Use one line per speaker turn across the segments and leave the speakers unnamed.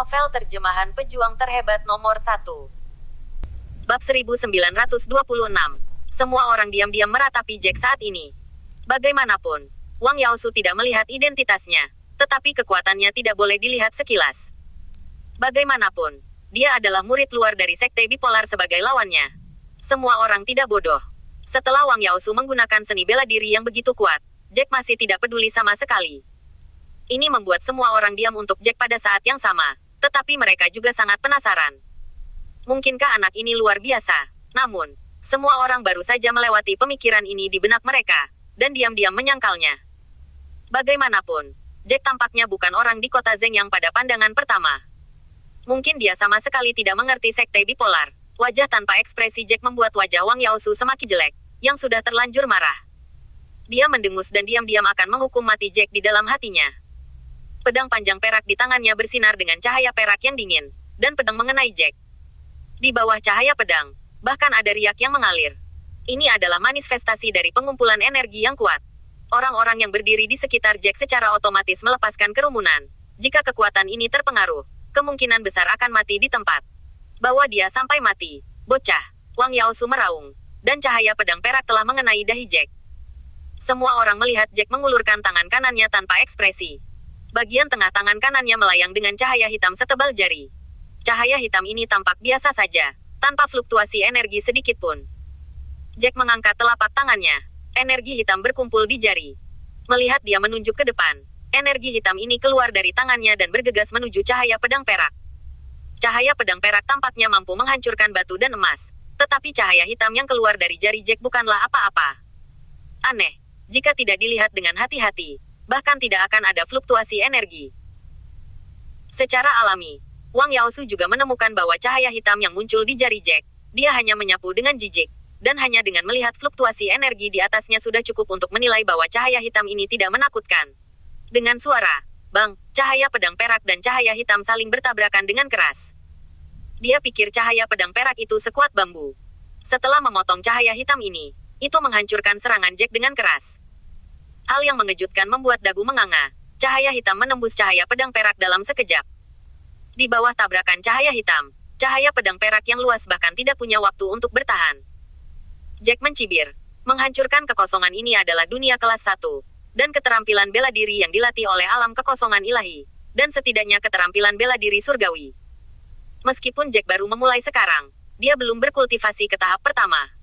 Novel terjemahan pejuang terhebat nomor 1. Bab 1926. Semua orang diam-diam meratapi Jack saat ini. Bagaimanapun, Wang Yaosu tidak melihat identitasnya, tetapi kekuatannya tidak boleh dilihat sekilas. Bagaimanapun, dia adalah murid luar dari sekte bipolar sebagai lawannya. Semua orang tidak bodoh. Setelah Wang Yaosu menggunakan seni bela diri yang begitu kuat, Jack masih tidak peduli sama sekali. Ini membuat semua orang diam untuk Jack pada saat yang sama, tetapi mereka juga sangat penasaran. Mungkinkah anak ini luar biasa? Namun, semua orang baru saja melewati pemikiran ini di benak mereka, dan diam-diam menyangkalnya. Bagaimanapun, Jack tampaknya bukan orang di kota Zeng yang pada pandangan pertama. Mungkin dia sama sekali tidak mengerti sekte bipolar. Wajah tanpa ekspresi Jack membuat wajah Wang Yaosu semakin jelek, yang sudah terlanjur marah. Dia mendengus dan diam-diam akan menghukum mati Jack di dalam hatinya. Pedang panjang perak di tangannya bersinar dengan cahaya perak yang dingin, dan pedang mengenai Jack. Di bawah cahaya pedang, bahkan ada riak yang mengalir. Ini adalah manifestasi dari pengumpulan energi yang kuat. Orang-orang yang berdiri di sekitar Jack secara otomatis melepaskan kerumunan. Jika kekuatan ini terpengaruh, kemungkinan besar akan mati di tempat. Bawa dia sampai mati, bocah. Wang Yaosu meraung, dan cahaya pedang perak telah mengenai dahi Jack. Semua orang melihat Jack mengulurkan tangan kanannya tanpa ekspresi. Bagian tengah tangan kanannya melayang dengan cahaya hitam setebal jari. Cahaya hitam ini tampak biasa saja, tanpa fluktuasi energi sedikit pun. Jack mengangkat telapak tangannya. Energi hitam berkumpul di jari. Melihat dia menunjuk ke depan, energi hitam ini keluar dari tangannya dan bergegas menuju cahaya pedang perak. Cahaya pedang perak tampaknya mampu menghancurkan batu dan emas, tetapi cahaya hitam yang keluar dari jari Jack bukanlah apa-apa. Aneh, jika tidak dilihat dengan hati-hati, bahkan tidak akan ada fluktuasi energi. Secara alami, Wang Yaosu juga menemukan bahwa cahaya hitam yang muncul di jari Jack, dia hanya menyapu dengan jijik, dan hanya dengan melihat fluktuasi energi di atasnya sudah cukup untuk menilai bahwa cahaya hitam ini tidak menakutkan. Dengan suara, bang, cahaya pedang perak dan cahaya hitam saling bertabrakan dengan keras. Dia pikir cahaya pedang perak itu sekuat bambu. Setelah memotong cahaya hitam ini, itu menghancurkan serangan Jack dengan keras. Hal yang mengejutkan membuat dagu menganga. Cahaya hitam menembus cahaya pedang perak dalam sekejap. Di bawah tabrakan cahaya hitam, cahaya pedang perak yang luas bahkan tidak punya waktu untuk bertahan. Jack mencibir. Menghancurkan kekosongan ini adalah dunia kelas 1, dan keterampilan bela diri yang dilatih oleh alam kekosongan ilahi, dan setidaknya keterampilan bela diri surgawi. Meskipun Jack baru memulai sekarang, dia belum berkultivasi ke tahap pertama.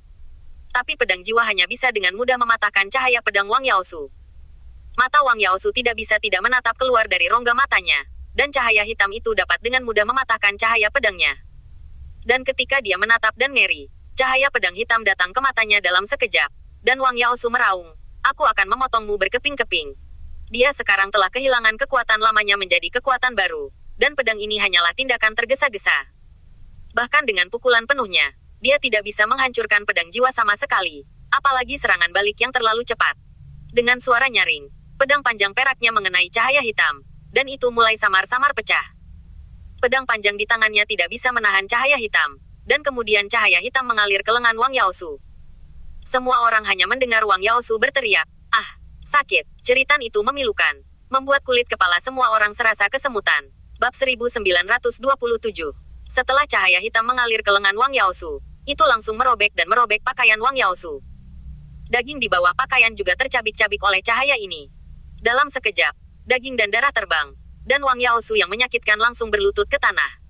Tapi pedang jiwa hanya bisa dengan mudah mematahkan cahaya pedang Wang Yaosu. Mata Wang Yaosu tidak bisa tidak menatap keluar dari rongga matanya, dan cahaya hitam itu dapat dengan mudah mematahkan cahaya pedangnya. Dan ketika dia menatap dan ngeri, cahaya pedang hitam datang ke matanya dalam sekejap, dan Wang Yaosu meraung, "Aku akan memotongmu berkeping-keping." Dia sekarang telah kehilangan kekuatan lamanya menjadi kekuatan baru, dan pedang ini hanyalah tindakan tergesa-gesa. Bahkan dengan pukulan penuhnya, dia tidak bisa menghancurkan pedang jiwa sama sekali, apalagi serangan balik yang terlalu cepat. Dengan suara nyaring, pedang panjang peraknya mengenai cahaya hitam, dan itu mulai samar-samar pecah. Pedang panjang di tangannya tidak bisa menahan cahaya hitam, dan kemudian cahaya hitam mengalir ke lengan Wang Yaosu. Semua orang hanya mendengar Wang Yaosu berteriak, "Ah, sakit!" Jeritan itu memilukan, membuat kulit kepala semua orang serasa kesemutan. Bab 1927. Setelah cahaya hitam mengalir ke lengan Wang Yaosu, itu langsung merobek dan merobek pakaian Wang Yaosu. Daging di bawah pakaian juga tercabik-cabik oleh cahaya ini. Dalam sekejap, daging dan darah terbang, dan Wang Yaosu yang menyakitkan langsung berlutut ke tanah.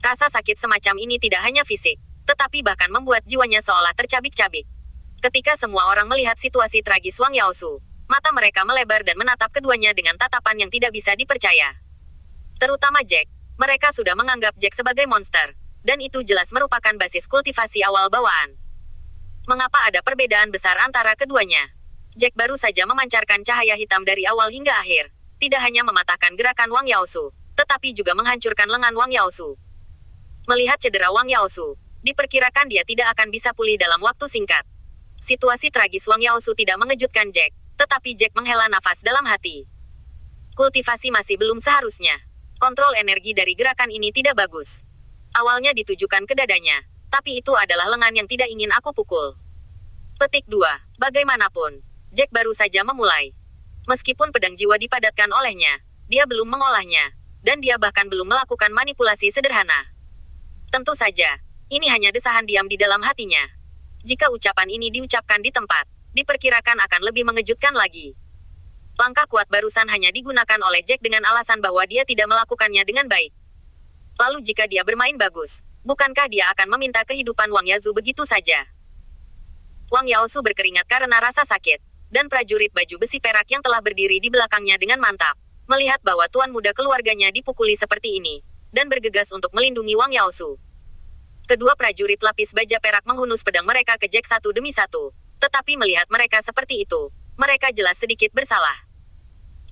Rasa sakit semacam ini tidak hanya fisik, tetapi bahkan membuat jiwanya seolah tercabik-cabik. Ketika semua orang melihat situasi tragis Wang Yaosu, mata mereka melebar dan menatap keduanya dengan tatapan yang tidak bisa dipercaya. Terutama Jack, mereka sudah menganggap Jack sebagai monster, dan itu jelas merupakan basis kultivasi awal bawaan. Mengapa ada perbedaan besar antara keduanya? Jack baru saja memancarkan cahaya hitam dari awal hingga akhir, tidak hanya mematahkan gerakan Wang Yaosu, tetapi juga menghancurkan lengan Wang Yaosu. Melihat cedera Wang Yaosu, diperkirakan dia tidak akan bisa pulih dalam waktu singkat. Situasi tragis Wang Yaosu tidak mengejutkan Jack, tetapi Jack menghela nafas dalam hati. Kultivasi masih belum seharusnya. Kontrol energi dari gerakan ini tidak bagus. Awalnya ditujukan ke dadanya, tapi itu adalah lengan yang tidak ingin aku pukul. Petik 2. Bagaimanapun, Jack baru saja memulai. Meskipun pedang jiwa dipadatkan olehnya, dia belum mengolahnya, dan dia bahkan belum melakukan manipulasi sederhana. Tentu saja, ini hanya desahan diam di dalam hatinya. Jika ucapan ini diucapkan di tempat, diperkirakan akan lebih mengejutkan lagi. Langkah kuat barusan hanya digunakan oleh Jack dengan alasan bahwa dia tidak melakukannya dengan baik. Lalu jika dia bermain bagus, bukankah dia akan meminta kehidupan Wang Yaosu begitu saja? Wang Yaosu berkeringat karena rasa sakit, dan prajurit baju besi perak yang telah berdiri di belakangnya dengan mantap, melihat bahwa tuan muda keluarganya dipukuli seperti ini, dan bergegas untuk melindungi Wang Yaosu. Kedua prajurit lapis baja perak menghunus pedang mereka ke Jack satu demi satu, tetapi melihat mereka seperti itu, mereka jelas sedikit bersalah.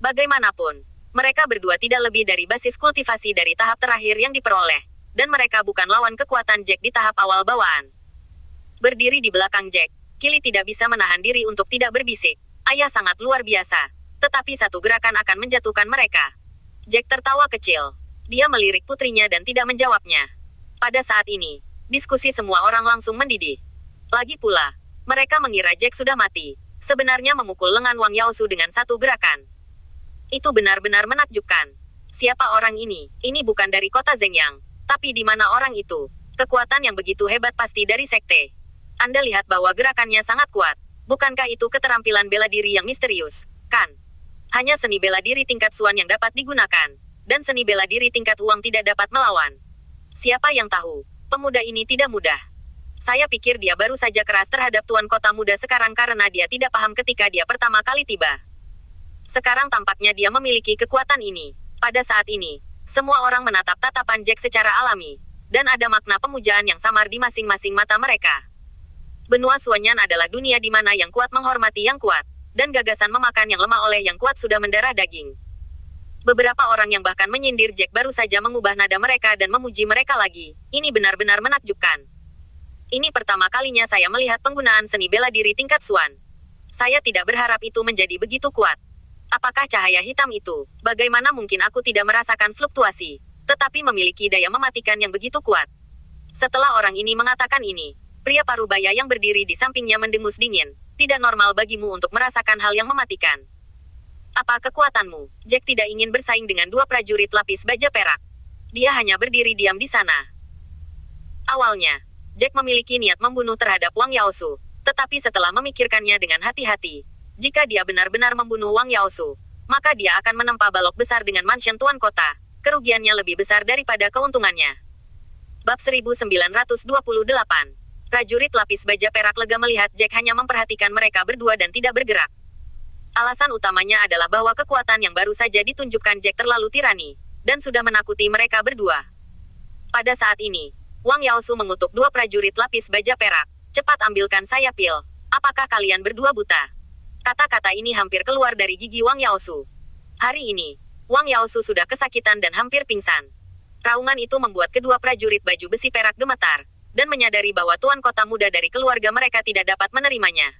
Bagaimanapun, mereka berdua tidak lebih dari basis kultivasi dari tahap terakhir yang diperoleh, dan mereka bukan lawan kekuatan Jack di tahap awal bawaan. Berdiri di belakang Jack, Kili tidak bisa menahan diri untuk tidak berbisik. Ayah sangat luar biasa, tetapi satu gerakan akan menjatuhkan mereka. Jack tertawa kecil. Dia melirik putrinya dan tidak menjawabnya. Pada saat ini, diskusi semua orang langsung mendidih. Lagi pula, mereka mengira Jack sudah mati. Sebenarnya memukul lengan Wang Yaosu dengan satu gerakan. Itu benar-benar menakjubkan. Siapa orang ini? Ini bukan dari kota Zhengyang. Tapi di mana orang itu? Kekuatan yang begitu hebat pasti dari sekte. Anda lihat bahwa gerakannya sangat kuat. Bukankah itu keterampilan bela diri yang misterius, kan? Hanya seni bela diri tingkat Suan yang dapat digunakan. Dan seni bela diri tingkat Huang tidak dapat melawan. Siapa yang tahu? Pemuda ini tidak mudah. Saya pikir dia baru saja keras terhadap tuan kota muda sekarang karena dia tidak paham ketika dia pertama kali tiba. Sekarang tampaknya dia memiliki kekuatan ini. Pada saat ini, semua orang menatap tatapan Jack secara alami, dan ada makna pemujaan yang samar di masing-masing mata mereka. Benua Suanyan adalah dunia di mana yang kuat menghormati yang kuat, dan gagasan memakan yang lemah oleh yang kuat sudah mendarah daging. Beberapa orang yang bahkan menyindir Jack baru saja mengubah nada mereka dan memuji mereka lagi. Ini benar-benar menakjubkan. Ini pertama kalinya saya melihat penggunaan seni bela diri tingkat Suan. Saya tidak berharap itu menjadi begitu kuat. Apakah cahaya hitam itu? Bagaimana mungkin aku tidak merasakan fluktuasi, tetapi memiliki daya mematikan yang begitu kuat? Setelah orang ini mengatakan ini, pria parubaya yang berdiri di sampingnya mendengus dingin. Tidak normal bagimu untuk merasakan hal yang mematikan. Apa kekuatanmu? Jack tidak ingin bersaing dengan dua prajurit lapis baja perak. Dia hanya berdiri diam di sana. Awalnya, Jack memiliki niat membunuh terhadap Wang Yaosu, tetapi setelah memikirkannya dengan hati-hati, jika dia benar-benar membunuh Wang Yaosu, maka dia akan menempa balok besar dengan mansion tuan kota. Kerugiannya lebih besar daripada keuntungannya. Bab 1928. Prajurit lapis baja perak lega melihat Jack hanya memperhatikan mereka berdua dan tidak bergerak. Alasan utamanya adalah bahwa kekuatan yang baru saja ditunjukkan Jack terlalu tirani, dan sudah menakuti mereka berdua. Pada saat ini, Wang Yaosu mengutuk dua prajurit lapis baja perak. Cepat ambilkan saya pil. Apakah kalian berdua buta? Kata-kata ini hampir keluar dari gigi Wang Yaosu. Hari ini, Wang Yaosu sudah kesakitan dan hampir pingsan. Raungan itu membuat kedua prajurit baju besi perak gemetar, dan menyadari bahwa tuan kota muda dari keluarga mereka tidak dapat menerimanya.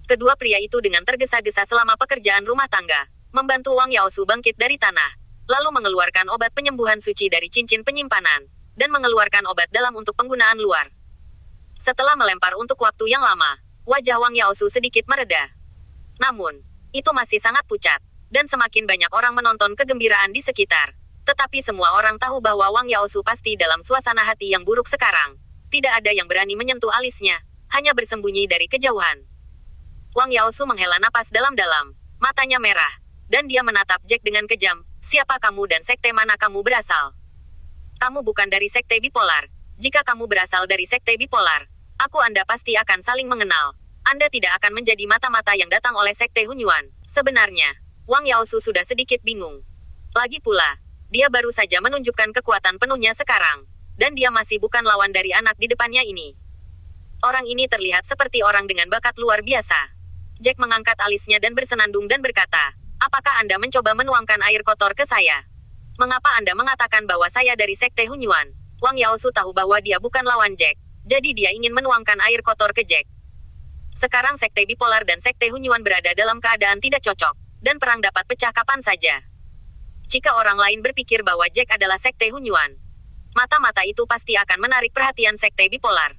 Kedua pria itu dengan tergesa-gesa selama pekerjaan rumah tangga, membantu Wang Yaosu bangkit dari tanah, lalu mengeluarkan obat penyembuhan suci dari cincin penyimpanan, dan mengeluarkan obat dalam untuk penggunaan luar. Setelah melempar untuk waktu yang lama, wajah Wang Yaosu sedikit mereda. Namun, itu masih sangat pucat, dan semakin banyak orang menonton kegembiraan di sekitar. Tetapi semua orang tahu bahwa Wang Yaosu pasti dalam suasana hati yang buruk sekarang. Tidak ada yang berani menyentuh alisnya, hanya bersembunyi dari kejauhan. Wang Yaosu menghela napas dalam-dalam, matanya merah, dan dia menatap Jack dengan kejam. Siapa kamu dan sekte mana kamu berasal? Kamu bukan dari sekte bipolar. Jika kamu berasal dari sekte bipolar, Anda pasti akan saling mengenal. Anda tidak akan menjadi mata-mata yang datang oleh sekte Hunyuan. Sebenarnya, Wang Yaosu sudah sedikit bingung. Lagi pula, dia baru saja menunjukkan kekuatan penuhnya sekarang, dan dia masih bukan lawan dari anak di depannya ini. Orang ini terlihat seperti orang dengan bakat luar biasa. Jack mengangkat alisnya dan bersenandung dan berkata, apakah Anda mencoba menuangkan air kotor ke saya? Mengapa Anda mengatakan bahwa saya dari sekte Hunyuan? Wang Yaosu tahu bahwa dia bukan lawan Jack, jadi dia ingin menuangkan air kotor ke Jack. Sekarang sekte bipolar dan sekte Hunyuan berada dalam keadaan tidak cocok, dan perang dapat pecah kapan saja. Jika orang lain berpikir bahwa Jack adalah sekte Hunyuan, mata-mata itu pasti akan menarik perhatian sekte bipolar.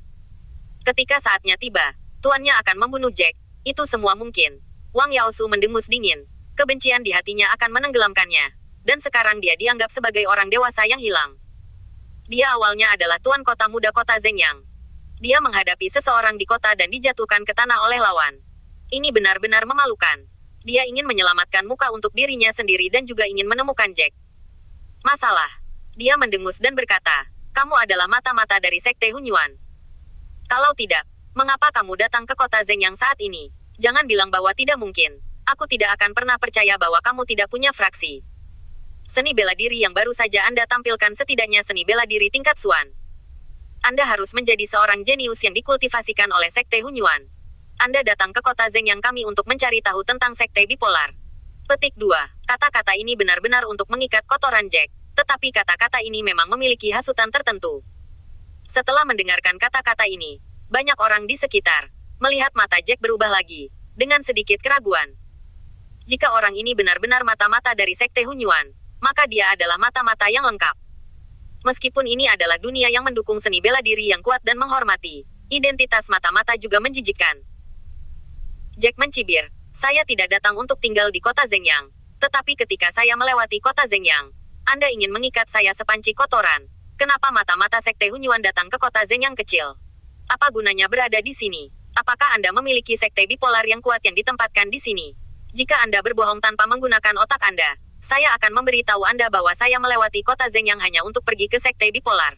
Ketika saatnya tiba, tuannya akan membunuh Jack, itu semua mungkin. Wang Yaosu mendengus dingin. Kebencian di hatinya akan menenggelamkannya. dan sekarang dia dianggap sebagai orang dewasa yang hilang. Dia awalnya adalah tuan kota muda kota Zhengyang. Dia menghadapi seseorang di kota dan dijatuhkan ke tanah oleh lawan. Ini benar-benar memalukan. Dia ingin menyelamatkan muka untuk dirinya sendiri dan juga ingin menemukan Jack. Masalah. Dia mendengus dan berkata, kamu adalah mata-mata dari Sekte Hunyuan. Kalau tidak, mengapa kamu datang ke kota Zhengyang saat ini? Jangan bilang bahwa tidak mungkin. Aku tidak akan pernah percaya bahwa kamu tidak punya fraksi. Seni bela diri yang baru saja Anda tampilkan setidaknya seni bela diri tingkat Suan. Anda harus menjadi seorang jenius yang dikultivasikan oleh Sekte Hunyuan. Anda datang ke kota Zhengyang kami untuk mencari tahu tentang Sekte Bipolar. Petik 2. Kata-kata ini benar-benar untuk mengikat kotoran Jack, tetapi kata-kata ini memang memiliki hasutan tertentu. Setelah mendengarkan kata-kata ini, banyak orang di sekitar melihat mata Jack berubah lagi, dengan sedikit keraguan. Jika orang ini benar-benar mata-mata dari Sekte Hunyuan, maka dia adalah mata-mata yang lengkap. Meskipun ini adalah dunia yang mendukung seni bela diri yang kuat dan menghormati, identitas mata-mata juga menjijikkan. Jack mencibir, saya tidak datang untuk tinggal di kota Zhengyang, tetapi ketika saya melewati kota Zhengyang, Anda ingin mengikat saya sepanci kotoran. Kenapa mata-mata Sekte Hunyuan datang ke kota Zhengyang kecil? Apa gunanya berada di sini? Apakah Anda memiliki sekte bipolar yang kuat yang ditempatkan di sini? Jika Anda berbohong tanpa menggunakan otak Anda, saya akan memberitahu Anda bahwa saya melewati kota Zhengyang hanya untuk pergi ke sekte bipolar.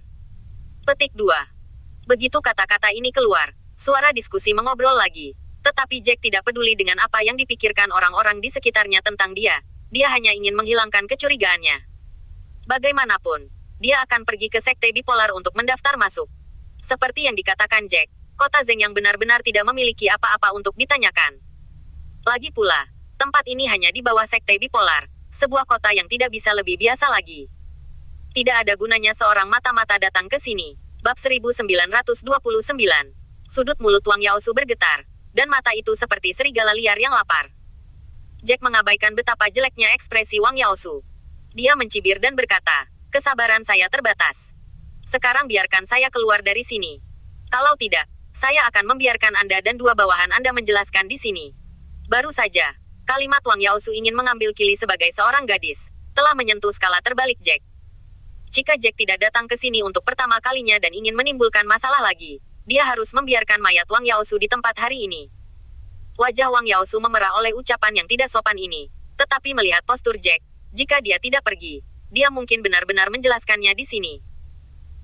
Petik 2. Begitu kata-kata ini keluar, suara diskusi mengobrol lagi. Tetapi Jack tidak peduli dengan apa yang dipikirkan orang-orang di sekitarnya tentang dia. Dia hanya ingin menghilangkan kecurigaannya. Bagaimanapun, dia akan pergi ke sekte bipolar untuk mendaftar masuk. Seperti yang dikatakan Jack, kota Zhengyang benar-benar tidak memiliki apa-apa untuk ditanyakan. Lagi pula, tempat ini hanya di bawah sekte bipolar. Sebuah kota yang tidak bisa lebih biasa lagi. Tidak ada gunanya seorang mata-mata datang ke sini. Bab 1929. Sudut mulut Wang Yaosu bergetar, dan mata itu seperti serigala liar yang lapar. Jack mengabaikan betapa jeleknya ekspresi Wang Yaosu. Dia mencibir dan berkata, kesabaran saya terbatas. Sekarang biarkan saya keluar dari sini. Kalau tidak, saya akan membiarkan Anda dan dua bawahan Anda menjelaskan di sini. Baru saja, kalimat Wang Yaosu ingin mengambil Kili sebagai seorang gadis, telah menyentuh skala terbalik Jack. Jika Jack tidak datang ke sini untuk pertama kalinya dan ingin menimbulkan masalah lagi, dia harus membiarkan mayat Wang Yaosu di tempat hari ini. Wajah Wang Yaosu memerah oleh ucapan yang tidak sopan ini, tetapi melihat postur Jack, jika dia tidak pergi, dia mungkin benar-benar menjelaskannya di sini.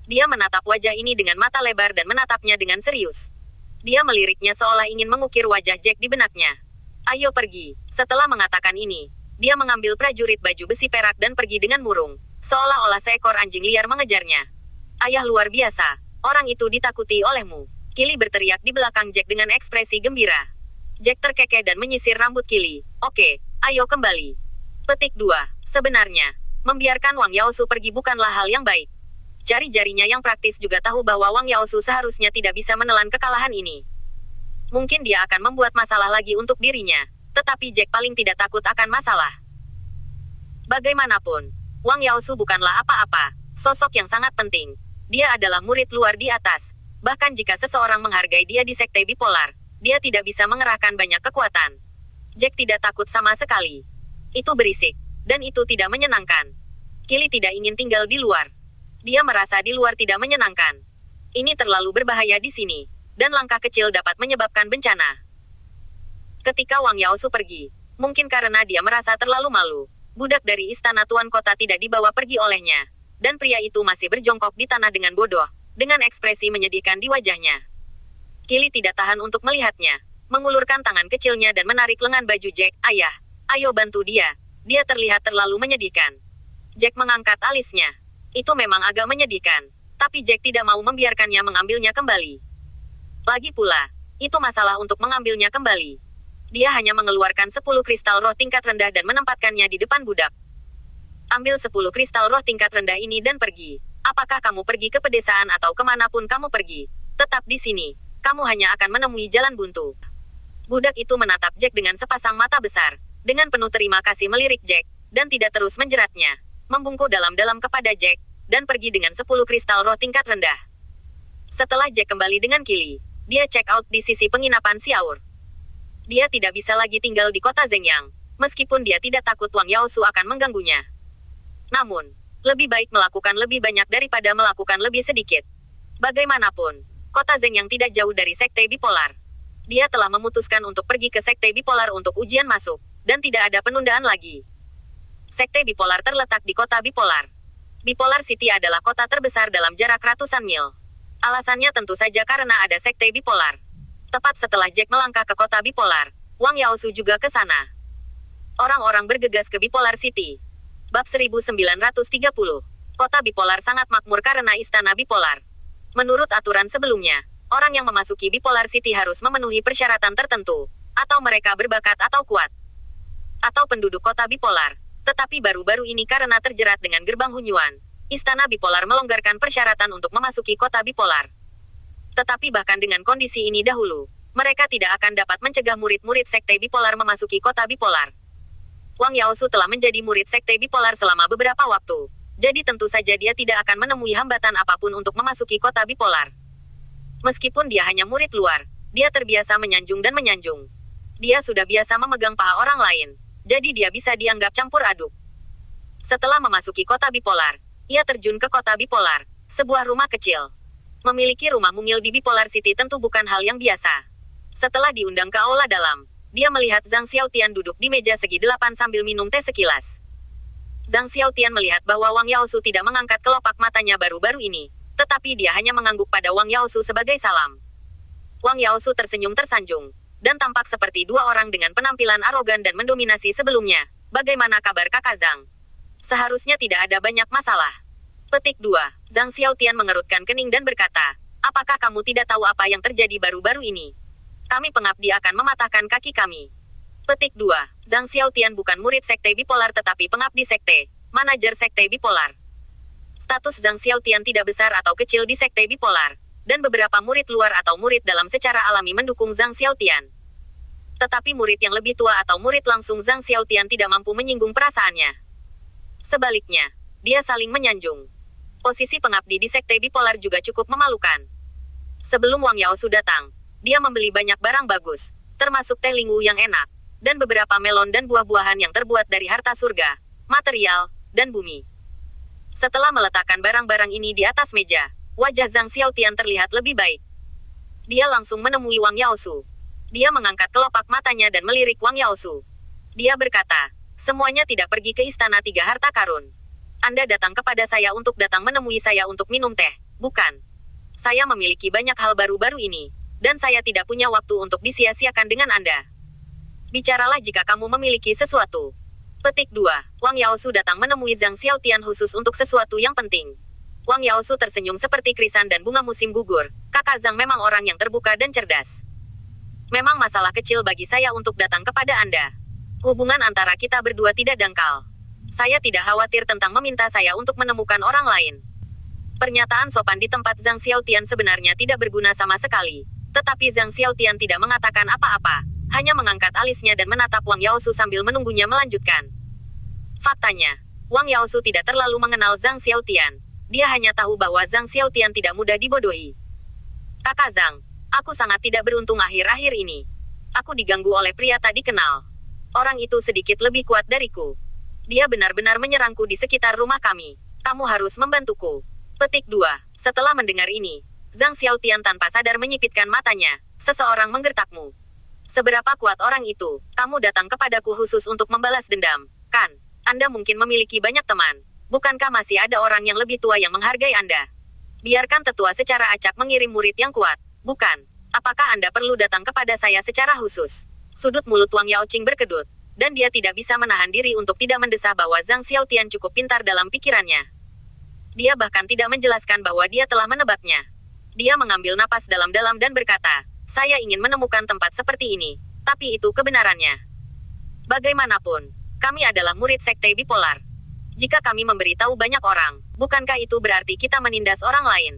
Dia menatap wajah ini dengan mata lebar dan menatapnya dengan serius. Dia meliriknya seolah ingin mengukir wajah Jack di benaknya. Ayo pergi. Setelah mengatakan ini, dia mengambil prajurit baju besi perak dan pergi dengan murung, seolah-olah seekor anjing liar mengejarnya. Ayah luar biasa, orang itu ditakuti olehmu. Kili berteriak di belakang Jack dengan ekspresi gembira. Jack terkekeh dan menyisir rambut Kili. Oke, ayo kembali. Petik 2. Sebenarnya, membiarkan Wang Yaosu pergi bukanlah hal yang baik. Jari-jarinya yang praktis juga tahu bahwa Wang Yaosu seharusnya tidak bisa menelan kekalahan ini. Mungkin dia akan membuat masalah lagi untuk dirinya, tetapi Jack paling tidak takut akan masalah. Bagaimanapun, Wang Yaosu bukanlah apa-apa, sosok yang sangat penting. Dia adalah murid luar di atas. Bahkan jika seseorang menghargai dia di sekte bipolar, dia tidak bisa mengerahkan banyak kekuatan. Jack tidak takut sama sekali. Itu berisik, dan itu tidak menyenangkan. Kili tidak ingin tinggal di luar. Dia merasa di luar tidak menyenangkan. Ini terlalu berbahaya di sini, dan langkah kecil dapat menyebabkan bencana. Ketika Wang Yaosu pergi, mungkin karena dia merasa terlalu malu, budak dari istana tuan kota tidak dibawa pergi olehnya, dan pria itu masih berjongkok di tanah dengan bodoh, dengan ekspresi menyedihkan di wajahnya. Kili tidak tahan untuk melihatnya, mengulurkan tangan kecilnya dan menarik lengan baju Jack. Ayah, ayo bantu dia. Dia terlihat terlalu menyedihkan. Jack mengangkat alisnya. Itu memang agak menyedihkan, tapi Jack tidak mau membiarkannya mengambilnya kembali. Lagi pula, itu masalah untuk mengambilnya kembali. Dia hanya mengeluarkan 10 kristal roh tingkat rendah dan menempatkannya di depan budak. Ambil 10 kristal roh tingkat rendah ini dan pergi. Apakah kamu pergi ke pedesaan atau kemanapun kamu pergi, tetap di sini. Kamu hanya akan menemui jalan buntu. Budak itu menatap Jack dengan sepasang mata besar, dengan penuh terima kasih melirik Jack, dan tidak terus menjeratnya. Membungkuk dalam-dalam kepada Jack, dan pergi dengan 10 kristal roh tingkat rendah. Setelah Jack kembali dengan Kili, dia check out di sisi penginapan Xiaur. Dia tidak bisa lagi tinggal di kota Zhengyang, meskipun dia tidak takut Wang Yaosu akan mengganggunya. Namun, lebih baik melakukan lebih banyak daripada melakukan lebih sedikit. Bagaimanapun, kota Zeng yang tidak jauh dari Sekte Bipolar. Dia telah memutuskan untuk pergi ke Sekte Bipolar untuk ujian masuk, dan tidak ada penundaan lagi. Sekte Bipolar terletak di kota Bipolar. Bipolar City adalah kota terbesar dalam jarak ratusan mil. Alasannya tentu saja karena ada Sekte Bipolar. Tepat setelah Jack melangkah ke kota Bipolar, Wang Yaosu juga ke sana. Orang-orang bergegas ke Bipolar City. Bab 1930. Kota Bipolar sangat makmur karena istana Bipolar. Menurut aturan sebelumnya, orang yang memasuki Bipolar City harus memenuhi persyaratan tertentu, atau mereka berbakat atau kuat, atau penduduk kota Bipolar. Tetapi baru-baru ini karena terjerat dengan gerbang Hunyuan, istana Bipolar melonggarkan persyaratan untuk memasuki kota Bipolar. Tetapi bahkan dengan kondisi ini dahulu, mereka tidak akan dapat mencegah murid-murid Sekte Bipolar memasuki kota Bipolar. Wang Yaosu telah menjadi murid Sekte Bipolar selama beberapa waktu, jadi tentu saja dia tidak akan menemui hambatan apapun untuk memasuki kota Bipolar. Meskipun dia hanya murid luar, dia terbiasa menyanjung dan menyanjung. Dia sudah biasa memegang paha orang lain, jadi dia bisa dianggap campur aduk. Setelah memasuki kota Bipolar, ia terjun ke kota Bipolar, sebuah rumah kecil. Memiliki rumah mungil di Bipolar City tentu bukan hal yang biasa. Setelah diundang ke aula dalam, dia melihat Zhang Xiaotian duduk di meja segi 8 sambil minum teh sekilas. Zhang Xiaotian melihat bahwa Wang Yaosu tidak mengangkat kelopak matanya baru-baru ini, tetapi dia hanya mengangguk pada Wang Yaosu sebagai salam. Wang Yaosu tersenyum tersanjung, dan tampak seperti dua orang dengan penampilan arogan dan mendominasi sebelumnya. Bagaimana kabar kakak Zhang? Seharusnya tidak ada banyak masalah. Petik 2. Zhang Xiaotian mengerutkan kening dan berkata, apakah kamu tidak tahu apa yang terjadi baru-baru ini? Kami pengabdi akan mematahkan kaki kami. Petik 2. Zhang Xiaotian bukan murid Sekte Bipolar tetapi pengabdi Sekte, manajer Sekte Bipolar. Status Zhang Xiaotian tidak besar atau kecil di Sekte Bipolar, dan beberapa murid luar atau murid dalam secara alami mendukung Zhang Xiaotian. Tetapi murid yang lebih tua atau murid langsung Zhang Xiaotian tidak mampu menyinggung perasaannya. Sebaliknya, dia saling menyanjung. Posisi pengabdi di Sekte Bipolar juga cukup memalukan. Sebelum Wang Yaosu datang, dia membeli banyak barang bagus, termasuk teh lingu yang enak, dan beberapa melon dan buah-buahan yang terbuat dari harta surga, material, dan bumi. Setelah meletakkan barang-barang ini di atas meja, wajah Zhang Xiaotian terlihat lebih baik. Dia langsung menemui Wang Yaosu. Dia mengangkat kelopak matanya dan melirik Wang Yaosu. Dia berkata, semuanya tidak pergi ke istana tiga harta karun. Anda datang kepada saya untuk datang menemui saya untuk minum teh, bukan? Saya memiliki banyak hal baru-baru ini, dan saya tidak punya waktu untuk disia-siakan dengan Anda. Bicaralah jika kamu memiliki sesuatu. Petik 2. Wang Yaosu datang menemui Zhang Xiaotian khusus untuk sesuatu yang penting. Wang Yaosu tersenyum seperti krisan dan bunga musim gugur. Kakak Zhang memang orang yang terbuka dan cerdas. Memang masalah kecil bagi saya untuk datang kepada Anda. Hubungan antara kita berdua tidak dangkal. Saya tidak khawatir tentang meminta saya untuk menemukan orang lain. Pernyataan sopan di tempat Zhang Xiaotian sebenarnya tidak berguna sama sekali. Tetapi Zhang Xiaotian tidak mengatakan apa-apa, hanya mengangkat alisnya dan menatap Wang Yaosu sambil menunggunya melanjutkan. Faktanya, Wang Yaosu tidak terlalu mengenal Zhang Xiaotian. Dia hanya tahu bahwa Zhang Xiaotian tidak mudah dibodohi. Kakak Zhang, aku sangat tidak beruntung akhir-akhir ini. Aku diganggu oleh pria tak dikenal. Orang itu sedikit lebih kuat dariku. Dia benar-benar menyerangku di sekitar rumah kami. Kamu harus membantuku. Petik 2. Setelah mendengar ini, Zhang Xiaotian tanpa sadar menyipitkan matanya. Seseorang menggertakmu. Seberapa kuat orang itu? Kamu datang kepadaku khusus untuk membalas dendam, kan? Anda mungkin memiliki banyak teman. Bukankah masih ada orang yang lebih tua yang menghargai Anda? Biarkan tetua secara acak mengirim murid yang kuat, bukan? Apakah Anda perlu datang kepada saya secara khusus? Sudut mulut Wang Yaoqing berkedut, dan dia tidak bisa menahan diri untuk tidak mendesah bahwa Zhang Xiaotian cukup pintar dalam pikirannya. Dia bahkan tidak menjelaskan bahwa dia telah menebaknya. Dia mengambil napas dalam-dalam dan berkata, saya ingin menemukan tempat seperti ini, tapi itu kebenarannya. Bagaimanapun, kami adalah murid Sekte Bipolar. Jika kami memberitahu banyak orang, bukankah itu berarti kita menindas orang lain?